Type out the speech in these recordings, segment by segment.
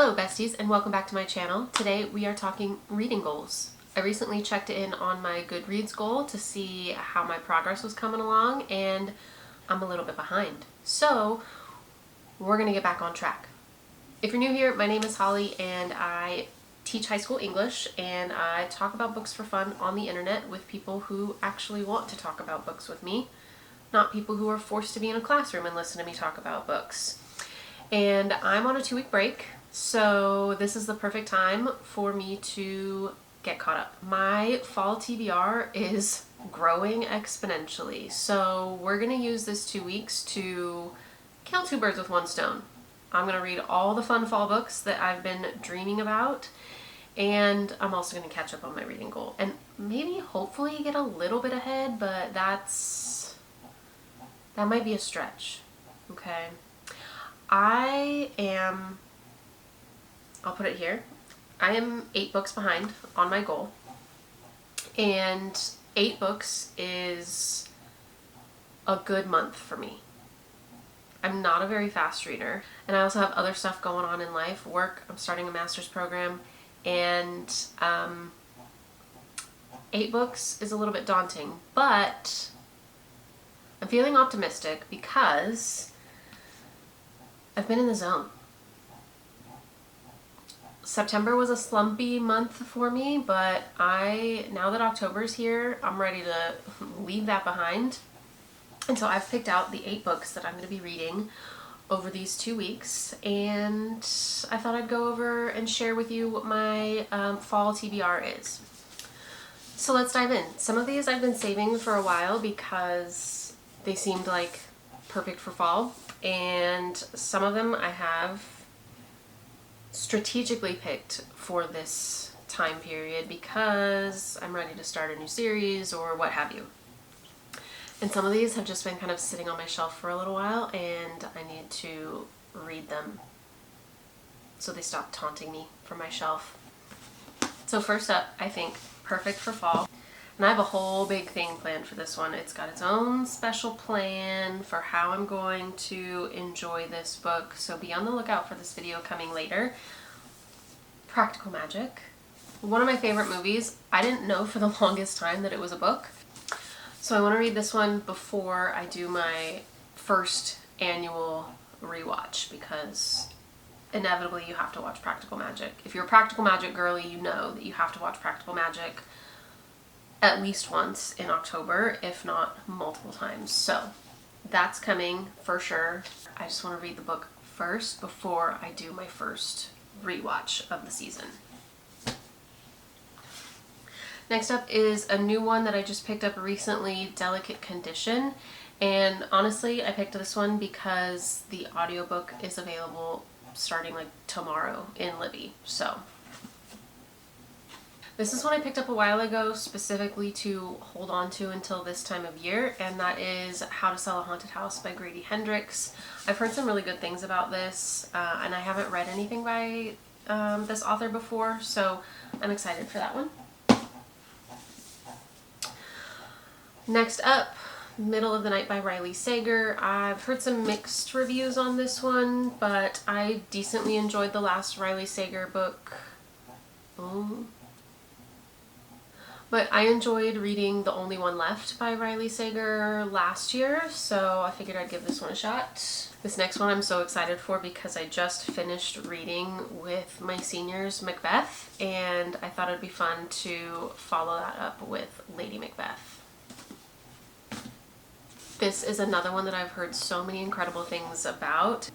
Hello besties and welcome back to my channel. Today we are talking reading goals. I recently checked in on my Goodreads goal to see how my progress was coming along and I'm a little bit behind. So we're gonna get back on track. If you're new here, my name is Holly and I teach high school English and I talk about books for fun on the internet with people who actually want to talk about books with me, not people who are forced to be in a classroom and listen to me talk about books. And I'm on a 2-week break. So this is the perfect time for me to get caught up. My fall TBR is growing exponentially. So we're going to use this 2 weeks to kill two birds with one stone. I'm going to read all the fun fall books that I've been dreaming about. And I'm also going to catch up on my reading goal. And maybe hopefully get a little bit ahead, but that might be a stretch. Okay. I'll put it here. I am 8 books behind on my goal, and 8 books is a good month for me. I'm not a very fast reader, and I also have other stuff going on in life, work. I'm starting a master's program, and 8 books is a little bit daunting, but I'm feeling optimistic because I've been in the zone. September was a slumpy month for me, but now that October's here, I'm ready to leave that behind. And so I've picked out the 8 books that I'm going to be reading over these 2 weeks, and I thought I'd go over and share with you what my fall TBR is. So let's dive in. Some of these I've been saving for a while because they seemed like perfect for fall, and some of them I have strategically picked for this time period because I'm ready to start a new series or what have you. And some of these have just been kind of sitting on my shelf for a little while and I need to read them so they stop taunting me from my shelf. So first up, I think perfect for fall. And I have a whole big thing planned for this one. It's got its own special plan for how I'm going to enjoy this book. So be on the lookout for this video coming later. Practical Magic. One of my favorite movies. I didn't know for the longest time that it was a book. So I want to read this one before I do my first annual rewatch because inevitably you have to watch Practical Magic. If you're a Practical Magic girly, you know that you have to watch Practical Magic at least once in October, if not multiple times. So that's coming for sure. I just want to read the book first before I do my first rewatch of the season. Next up is a new one that I just picked up recently, Delicate Condition. And honestly, I picked this one because the audiobook is available starting like tomorrow in Libby. So this is one I picked up a while ago specifically to hold on to until this time of year, and that is How to Sell a Haunted House by Grady Hendrix. I've heard some really good things about this, and I haven't read anything by this author before, so I'm excited for that one. Next up, Middle of the Night by Riley Sager. I've heard some mixed reviews on this one, but I decently enjoyed the last Riley Sager book. But I enjoyed reading The Only One Left by Riley Sager last year, so I figured I'd give this one a shot. This next one I'm so excited for because I just finished reading with my seniors Macbeth, and I thought it'd be fun to follow that up with Lady Macbeth. This is another one that I've heard so many incredible things about.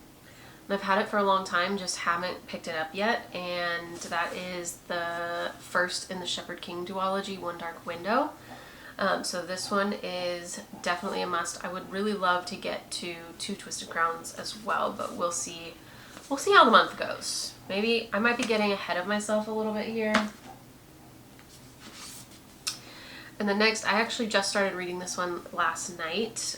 And I've had it for a long time, just haven't picked it up yet, and that is the first in the Shepherd King duology, One Dark Window. So this one is definitely a must. I would really love to get to Two Twisted Crowns as well, but we'll see how the month goes. Maybe I might be getting ahead of myself a little bit here. And then next, I actually just started reading this one last night.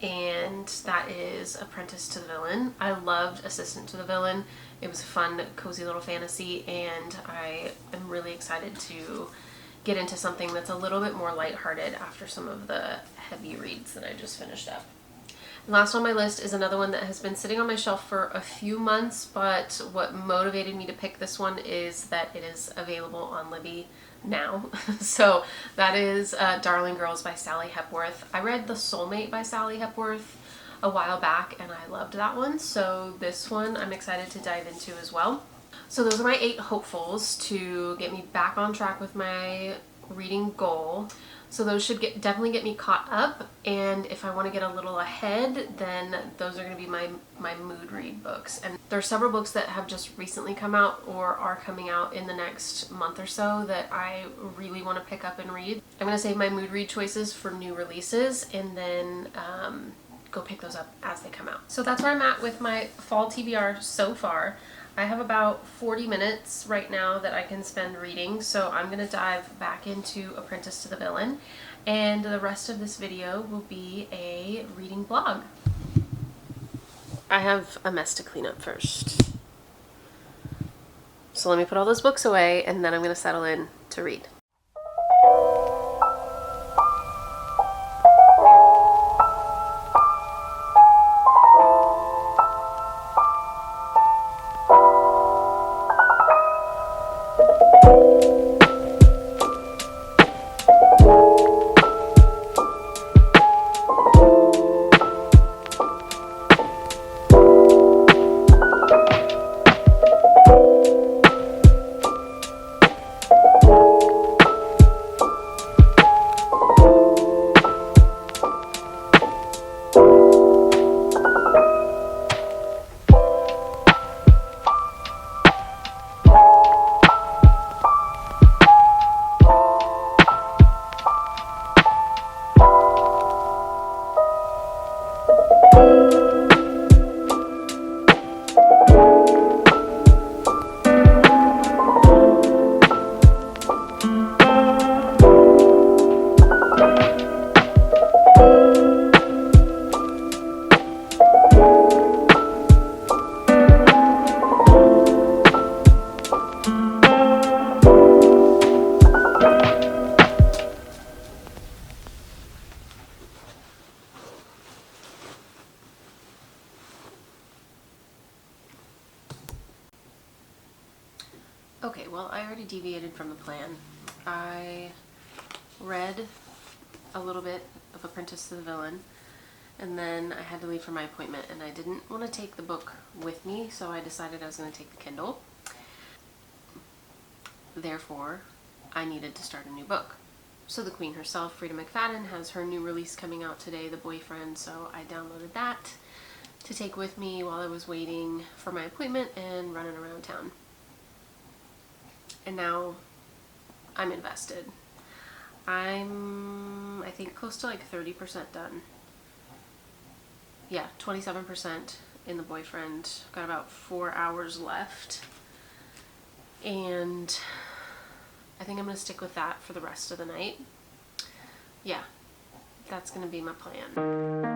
And that is Apprentice to the Villain. I loved Assistant to the Villain. It was a fun, cozy little fantasy, and I am really excited to get into something that's a little bit more lighthearted after some of the heavy reads that I just finished up. And last on my list is another one that has been sitting on my shelf for a few months, but what motivated me to pick this one is that it is available on Libby now. So that is Darling Girls by Sally Hepworth. I read The Soulmate by Sally Hepworth a while back and I loved that one, so this one I'm excited to dive into as well. So those are my 8 hopefuls to get me back on track with my reading goal. So those should definitely get me caught up, and if I want to get a little ahead, then those are going to be my mood read books. And there are several books that have just recently come out or are coming out in the next month or so that I really want to pick up and read. I'm going to save my mood read choices for new releases and then go pick those up as they come out. So that's where I'm at with my fall TBR so far. I have about 40 minutes right now that I can spend reading, so I'm going to dive back into Apprentice to the Villain, and the rest of this video will be a reading blog. I have a mess to clean up first. So let me put all those books away, and then I'm going to settle in to read. Okay, well, I already deviated from the plan. I read a little bit of Apprentice to the Villain, and then I had to leave for my appointment, and I didn't want to take the book with me, so I decided I was going to take the Kindle. Therefore, I needed to start a new book. So the queen herself, Freida McFadden, has her new release coming out today, The Boyfriend, so I downloaded that to take with me while I was waiting for my appointment and running around town. And now I'm invested. I'm, I think, close to like 30% done. Yeah, 27% in The Boyfriend. Got about 4 hours left. And I think I'm going to stick with that for the rest of the night. Yeah, that's going to be my plan.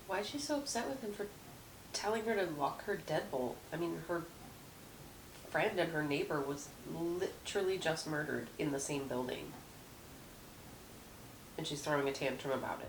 Why is she so upset with him for telling her to lock her deadbolt? I mean, her friend and her neighbor was literally just murdered in the same building. And she's throwing a tantrum about it.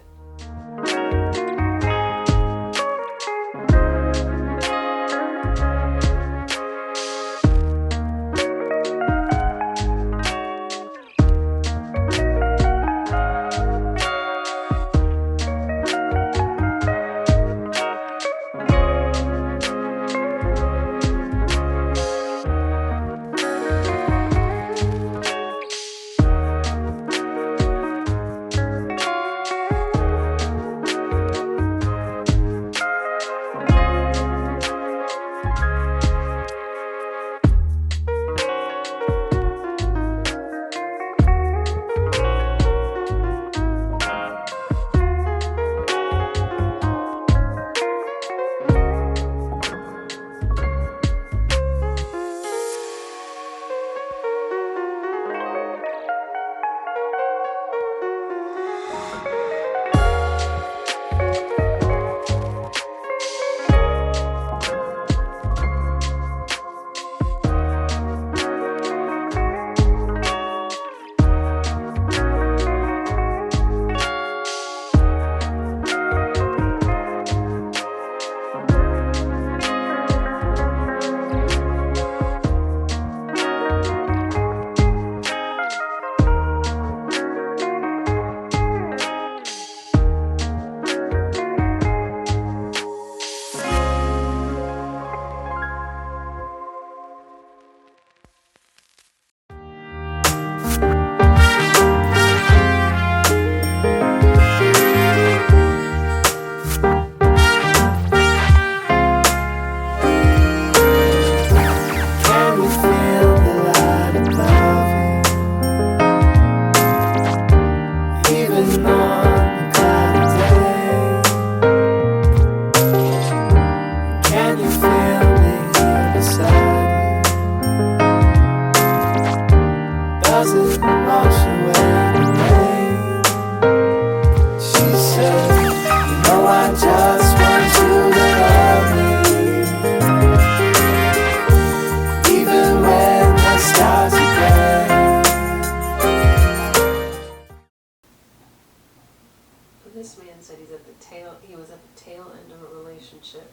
This man said he was at the tail end of a relationship,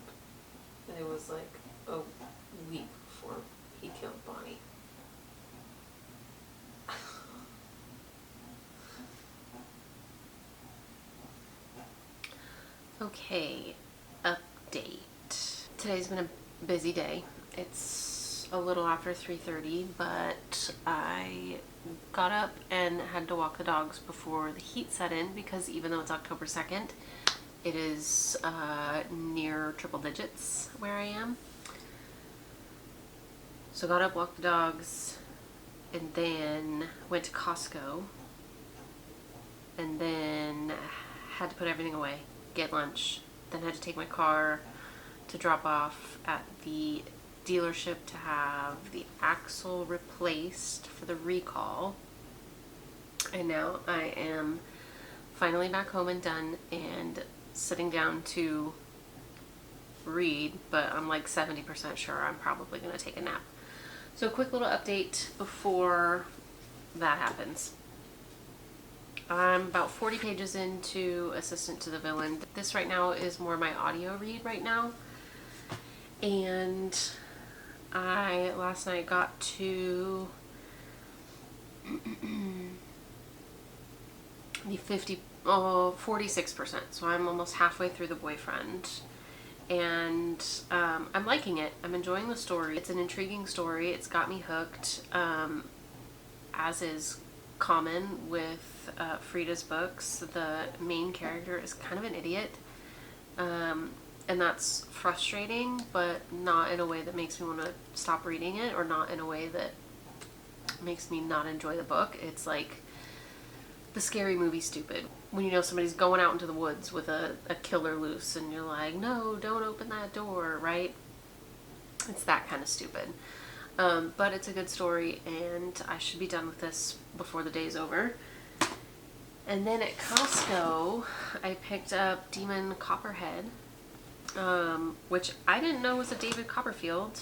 and it was like a week before he killed Bonnie. Okay, update. Today's been a busy day. It's a little after 3:30, but I got up and had to walk the dogs before the heat set in, because even though it's October 2nd, it is near triple digits where I am. So got up, walked the dogs, and then went to Costco, and then had to put everything away, get lunch, then had to take my car to drop off at the dealership to have the axle replaced for the recall. And now I am finally back home and done and sitting down to read, but I'm like 70% sure I'm probably going to take a nap. So a quick little update before that happens. I'm about 40 pages into Assistant to the Villain. This right now is more my audio read right now. And I last night got to the 46%. So I'm almost halfway through The Boyfriend. And I'm liking it. I'm enjoying the story. It's an intriguing story. It's got me hooked, as is common with Freida's books. The main character is kind of an idiot, and that's frustrating, but not in a way that makes me want to stop reading it, or not in a way that makes me not enjoy the book. It's like the Scary Movie stupid. When you know somebody's going out into the woods with a killer loose and you're like, no, don't open that door, right? It's that kind of stupid. But it's a good story, and I should be done with this before the day's over. And then at Costco, I picked up Demon Copperhead, which I didn't know was a David Copperfield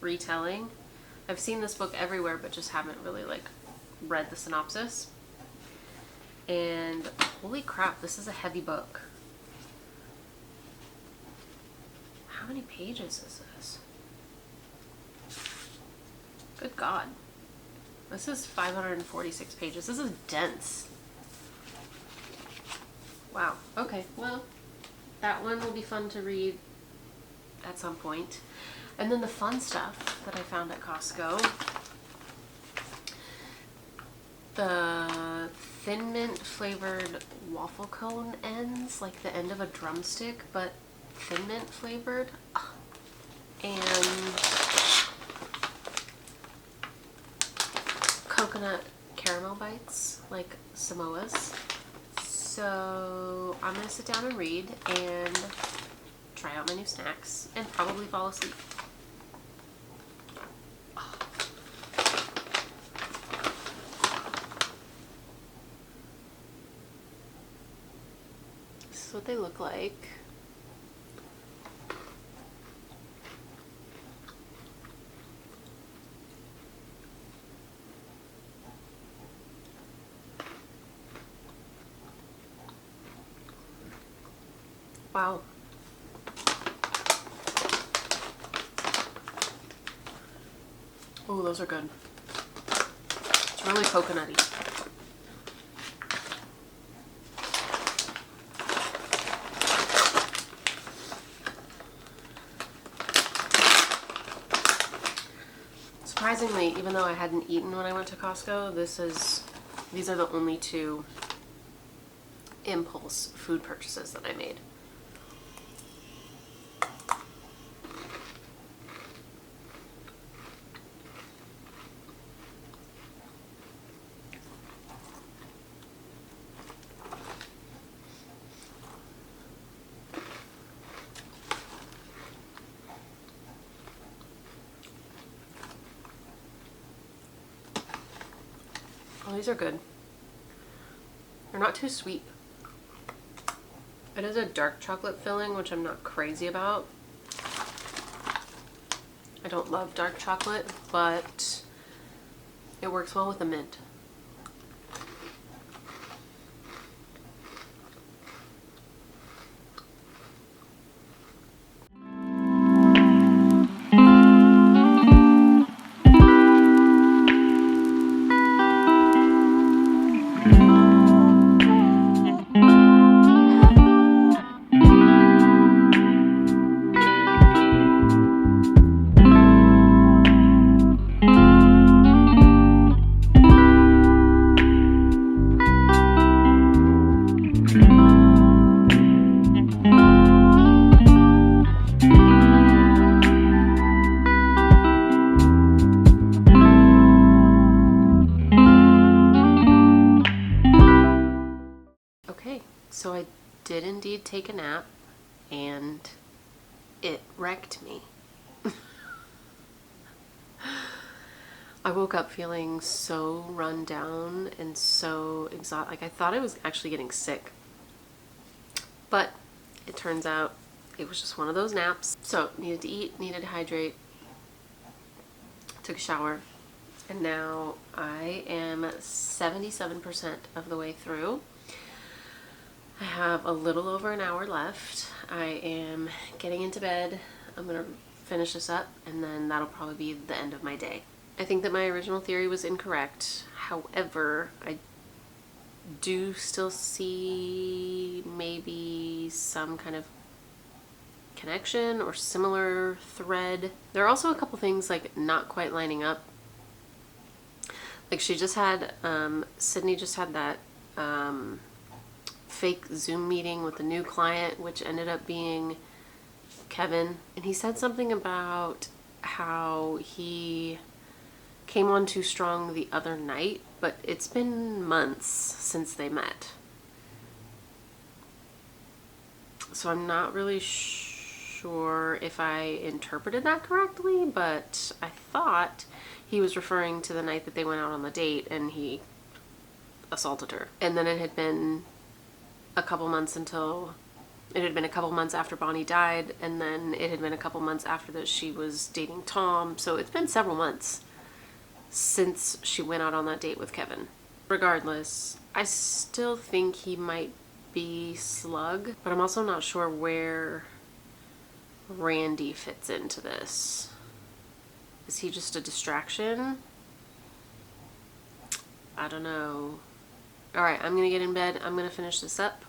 retelling. I've seen this book everywhere, but just haven't really read the synopsis. And holy crap, this is a heavy book. How many pages is this? Good God. This is 546 pages. This is dense. Wow. Okay, well, that one will be fun to read at some point. And then the fun stuff that I found at Costco. The Thin Mint flavored waffle cone ends, like the end of a drumstick, but Thin Mint flavored. And coconut caramel bites, like Samoas. So I'm gonna sit down and read and try out my new snacks and probably fall asleep. This is what they look like. Wow. Oh, those are good. It's really coconutty. Surprisingly, even though I hadn't eaten when I went to Costco, these are the only two impulse food purchases that I made. Oh, these are good. They're not too sweet. It is a dark chocolate filling, which I'm not crazy about. I don't love dark chocolate, but it works well with the mint. So I did indeed take a nap, and it wrecked me. I woke up feeling so run down and so exhausted. Like, I thought I was actually getting sick. But it turns out it was just one of those naps. So, needed to eat, needed to hydrate, took a shower, and now I am 77% of the way through. I have a little over an hour left. I am getting into bed. I'm going to finish this up, and then that'll probably be the end of my day. I think that my original theory was incorrect. However, I do still see maybe some kind of connection or similar thread. There are also a couple things like not quite lining up. Like she just had, Sydney just had that fake Zoom meeting with a new client, which ended up being Kevin. And he said something about how he came on too strong the other night, but it's been months since they met. So I'm not really sure if I interpreted that correctly, but I thought he was referring to the night that they went out on the date and he assaulted her. And then it had been a couple months after Bonnie died, and then it had been a couple months after that she was dating Tom. So it's been several months since she went out on that date with Kevin. Regardless, I still think he might be Slug, but I'm also not sure where Randy fits into this. Is he just a distraction? I don't know. Alright, I'm gonna get in bed. I'm gonna finish this up,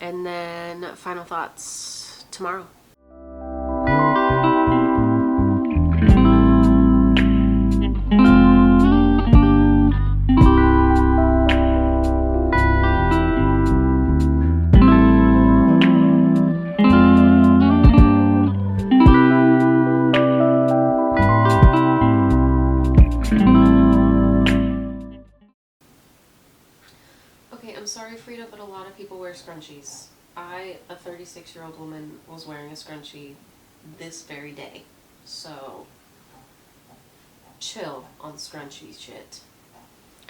and then final thoughts tomorrow. I'm sorry, Freida, but a lot of people wear scrunchies. I, a 36-year-old woman, was wearing a scrunchie this very day. So, chill on scrunchie shit.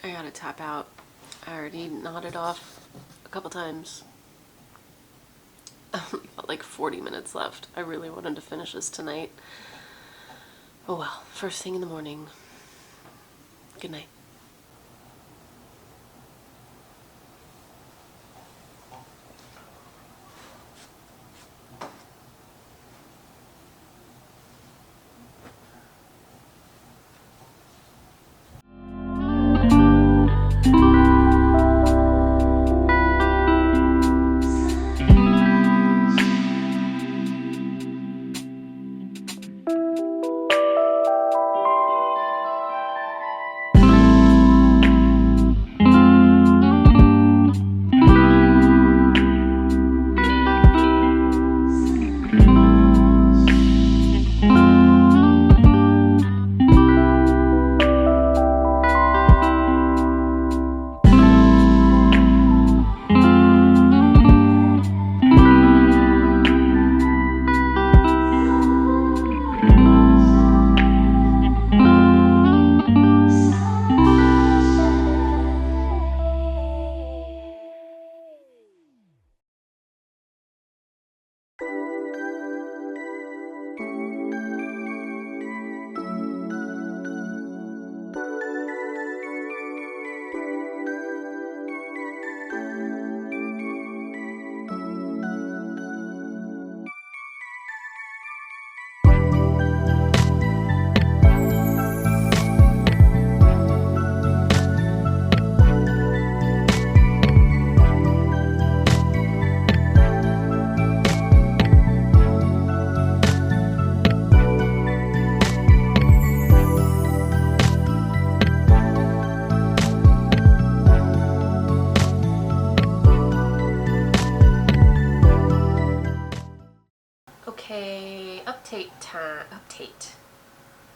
I gotta tap out. I already nodded off a couple times. I've got like 40 minutes left. I really wanted to finish this tonight. Oh well, first thing in the morning. Good night.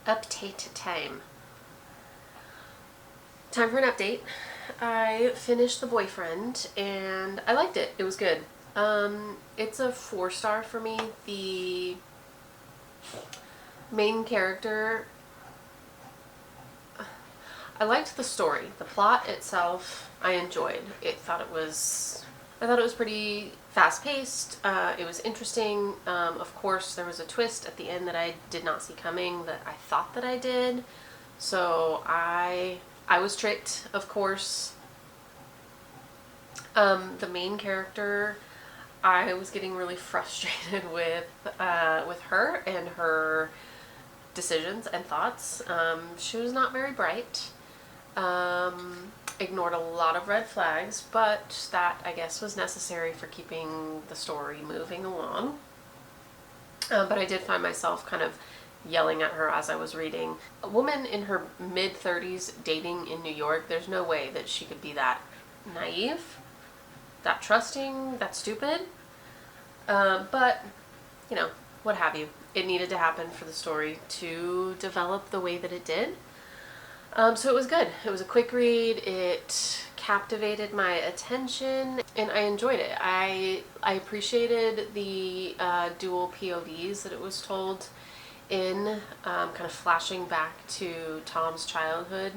Update time. Time for an update. I finished The Boyfriend, and I liked it. It was good. It's a 4-star for me. The main character, I liked the story. The plot itself, I enjoyed. I thought it was pretty fast-paced. It was interesting. Of course, there was a twist at the end that I did not see coming that I thought that I did. So I was tricked, of course. The main character, I was getting really frustrated with her and her decisions and thoughts. She was not very bright. Ignored a lot of red flags, but that, I guess, was necessary for keeping the story moving along. But I did find myself kind of yelling at her as I was reading. A woman in her mid-30s dating in New York, there's no way that she could be that naive, that trusting, that stupid. But, you know, what have you. It needed to happen for the story to develop the way that it did. So it was good. It was a quick read. It captivated my attention, and I enjoyed it. I appreciated the dual POVs that it was told in, kind of flashing back to Tom's childhood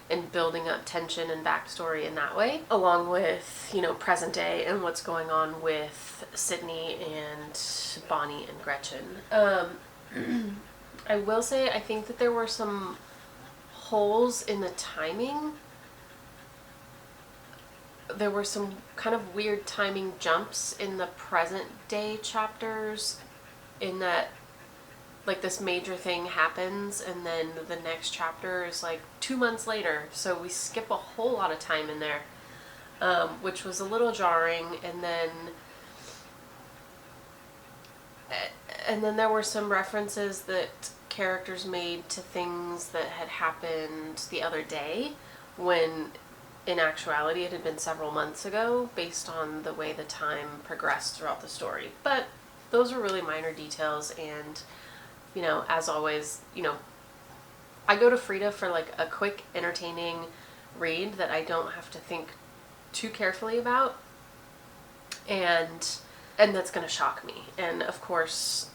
and building up tension and backstory in that way, along with, you know, present day and what's going on with Sydney and Bonnie and Gretchen. I will say I think that there were some holes in the timing. There were some kind of weird timing jumps in the present day chapters, in that, like, this major thing happens and then the next chapter is like 2 months later, so we skip a whole lot of time in there, which was a little jarring. And then there were some references that characters made to things that had happened the other day, when in actuality it had been several months ago, based on the way the time progressed throughout the story. But those were really minor details, and, you know, as always, you know, I go to Freida for like a quick, entertaining read that I don't have to think too carefully about, and that's going to shock me. And of course,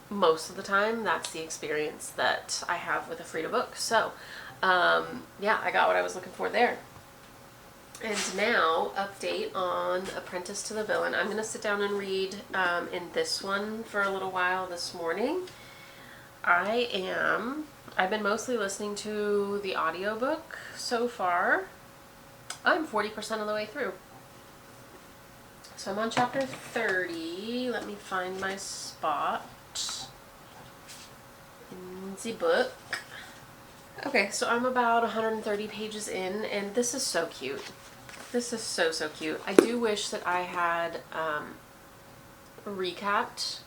most of the time, that's the experience that I have with a Freida book. So, yeah, I got what I was looking for there. And now, update on Apprentice to the Villain. I'm going to sit down and read in this one for a little while this morning. I've been mostly listening to the audiobook so far. I'm 40% of the way through. So I'm on chapter 30. Let me find my spot in the book. Okay, so I'm about 130 pages in, and this is so cute. This is so cute. I do wish that I had recapped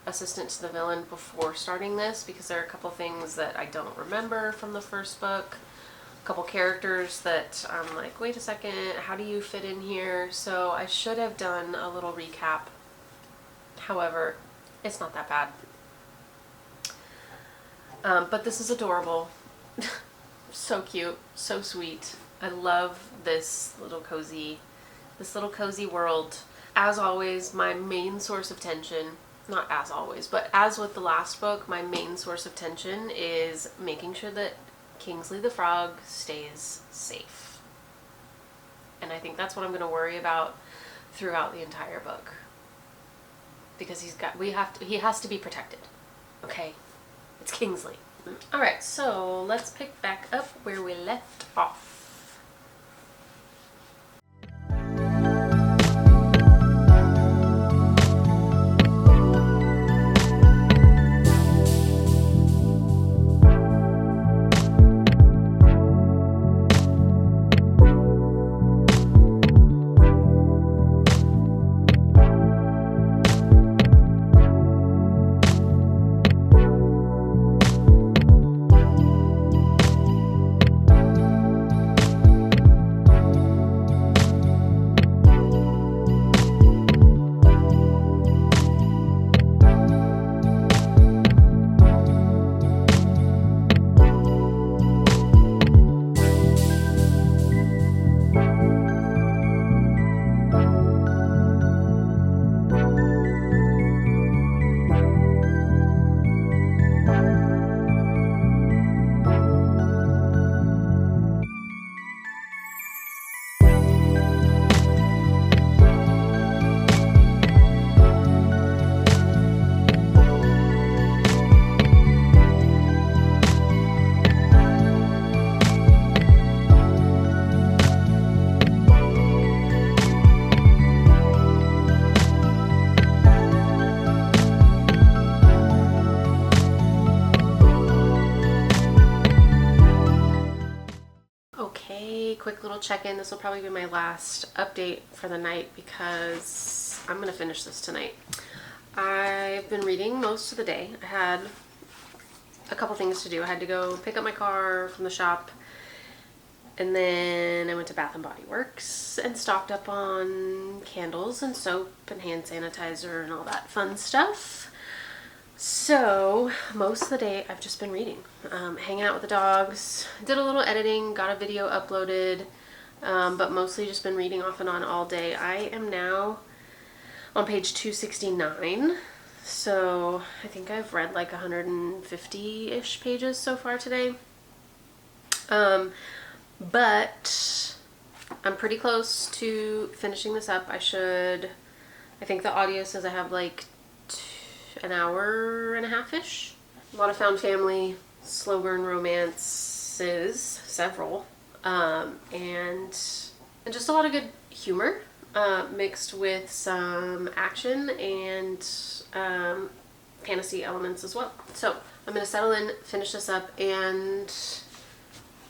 Assistant to the Villain before starting this, because there are a couple things that I don't remember from the first book. A couple characters that I'm like, wait a second, how do you fit in here? So I should have done a little recap. However, it's not that bad. But this is adorable. So cute, so sweet. I love this little cozy world. As always, my main source of tension, not as always, but as with the last book, my main source of tension is making sure that Kingsley the Frog stays safe. And I think that's what I'm going to worry about throughout the entire book. Because he has to be protected. Okay? It's Kingsley. Alright, so let's pick back up where we left off. check-in. This will probably be my last update for the night because I'm gonna finish this tonight. I've been reading most of the day. I had a couple things to do. I had to go pick up my car from the shop, and then I went to Bath and Body Works and stocked up on candles and soap and hand sanitizer and all that fun stuff. So most of the day I've just been reading, hanging out with the dogs, did a little editing, got a video uploaded, but mostly just been reading off and on all day. I am now on page 269, so I think I've read like 150-ish pages so far today. But I'm pretty close to finishing this up. I think the audio says I have like an hour and a half-ish. A lot of found family, slow burn romances, several, and just a lot of good humor, mixed with some action and fantasy elements as well. So I'm gonna settle in, finish this up, and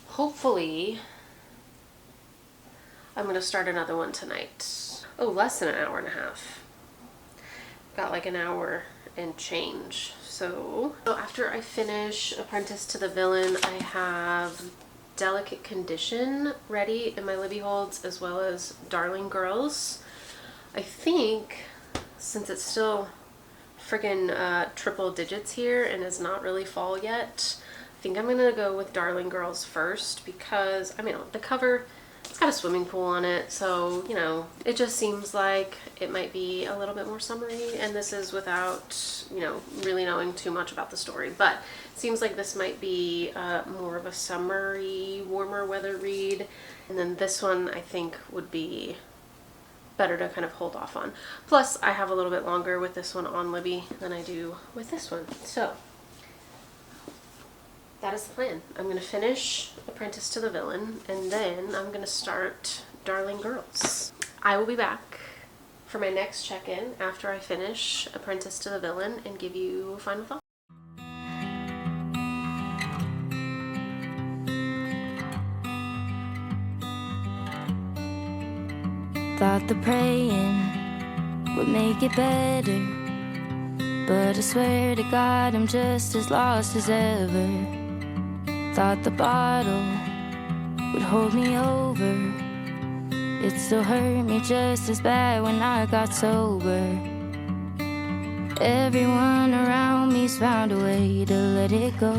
hopefully I'm gonna start another one tonight. Oh, less than an hour and a half. Got like an hour and change. So after I finish Apprentice to the Villain, I have Delicate Condition ready in my Libby holds, as well as Darling Girls. I think since it's still friggin' triple digits here and is not really fall yet, I think I'm gonna go with Darling Girls first, because I mean the cover, it's got a swimming pool on it, so you know, it just seems like it might be a little bit more summery, and this is without, you know, really knowing too much about the story, but it seems like this might be more of a summery, warmer weather read, and then this one I think would be better to kind of hold off on. Plus I have a little bit longer with this one on Libby than I do with this one, so that is the plan. I'm going to finish Apprentice to the Villain, and then I'm going to start Darling Girls. I will be back for my next check-in after I finish Apprentice to the Villain and give you a final thought. Thought the praying would make it better, but I swear to God I'm just as lost as ever. Thought the bottle would hold me over, it still hurt me just as bad when I got sober. Everyone around me's found a way to let it go,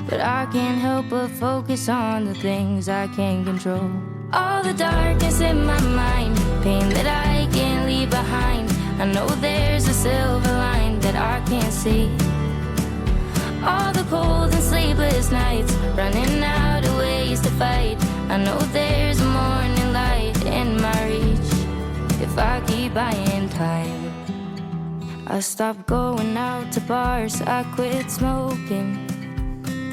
but I can't help but focus on the things I can't control. All the darkness in my mind, pain that I can't leave behind. I know there's a silver line that I can't see. All the cold and sleepless nights, running out of ways to fight. I know there's a morning light in my reach if I keep buying time. I stopped going out to bars, I quit smoking.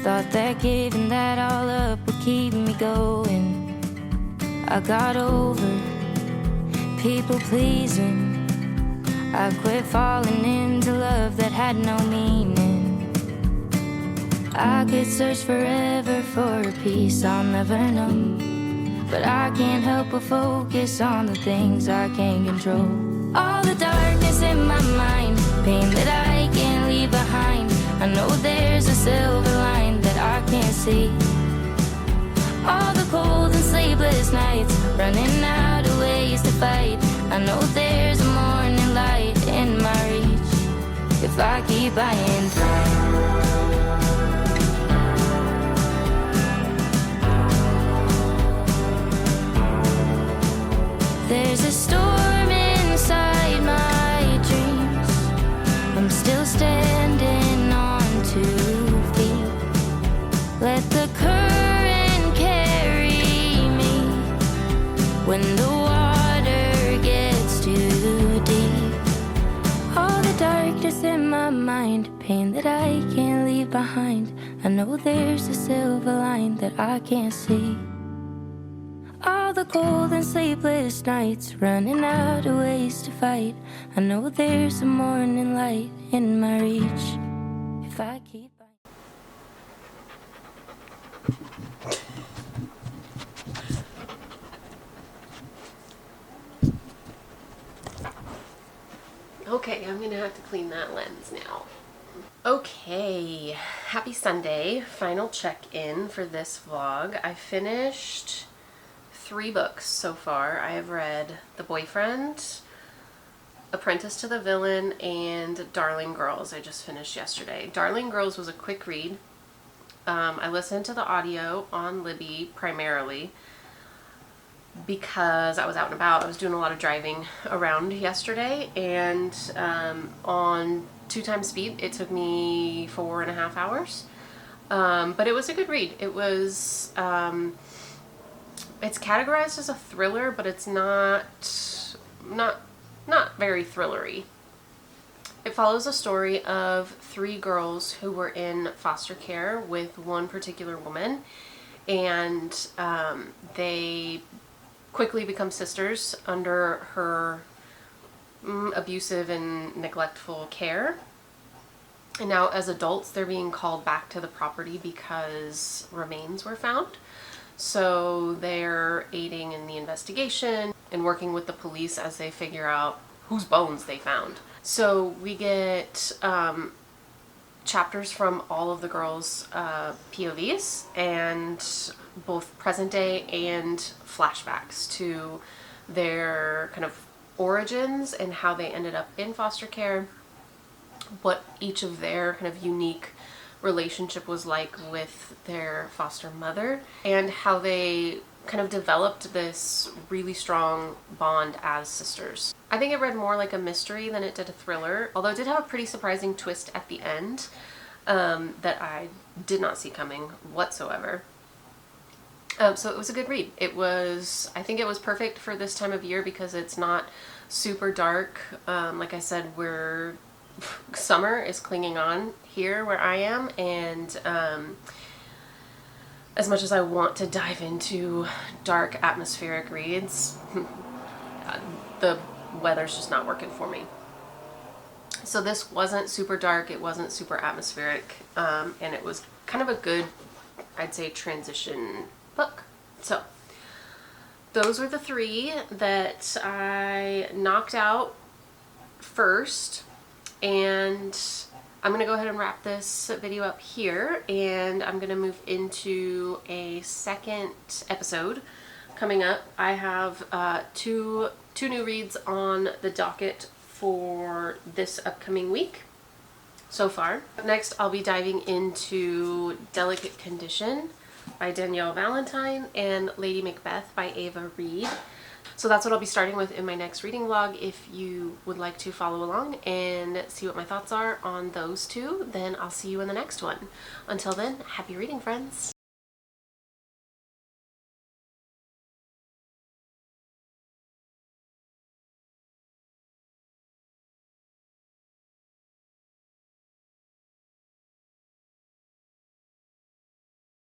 Thought that giving that all up would keep me going. I got over people pleasing. I quit falling into love that had no meaning. I could search forever for a peace I'll never know, but I can't help but focus on the things I can't control. All the darkness in my mind, pain that I can't leave behind. I know there's a silver line that I can't see. All the cold and sleepless nights, running out of ways to fight. I know there's a morning light in my reach if I keep buying time. There's a storm inside my dreams. I'm still standing on 2 feet. Let the current carry me when the water gets too deep. All the darkness in my mind, pain that I can't leave behind. I know there's a silver line that I can't see. All the cold and sleepless nights, running out of ways to fight. I know there's a morning light in my reach if I keep Okay, I'm gonna have to clean that lens now. Okay, happy Sunday. Final check-in for this vlog. I finished 3 books so far. I have read The Boyfriend, Apprentice to the Villain, and Darling Girls. I just finished yesterday. Darling Girls was a quick read. I listened to the audio on Libby primarily because I was out and about. I was doing a lot of driving around yesterday, and on 2x speed it took me 4.5 hours. But it was a good read. It was it's categorized as a thriller, but it's not very thrillery. It follows a story of 3 girls who were in foster care with one particular woman, and they quickly become sisters under her abusive and neglectful care. And now as adults, they're being called back to the property because remains were found. So they're aiding in the investigation and working with the police as they figure out whose bones they found. So we get chapters from all of the girls' POVs, and both present day and flashbacks to their kind of origins and how they ended up in foster care, what each of their kind of unique relationship was like with their foster mother, and how they kind of developed this really strong bond as sisters. I think it read more like a mystery than it did a thriller, although it did have a pretty surprising twist at the end that I did not see coming whatsoever. So it was a good read. I think it was perfect for this time of year because it's not super dark. Like I said, summer is clinging on here where I am, and as much as I want to dive into dark atmospheric reads, the weather's just not working for me. So this wasn't super dark, it wasn't super atmospheric, and it was kind of a good, I'd say, transition book. So those were the 3 that I knocked out first, and I'm going to go ahead and wrap this video up here, and I'm going to move into a second episode coming up. I have two new reads on the docket for this upcoming week so far. Next, I'll be diving into Delicate Condition by Danielle Valentine and Lady Macbeth by Ava Reed. So that's what I'll be starting with in my next reading vlog. If you would like to follow along and see what my thoughts are on those 2, then I'll see you in the next one. Until then, happy reading, friends.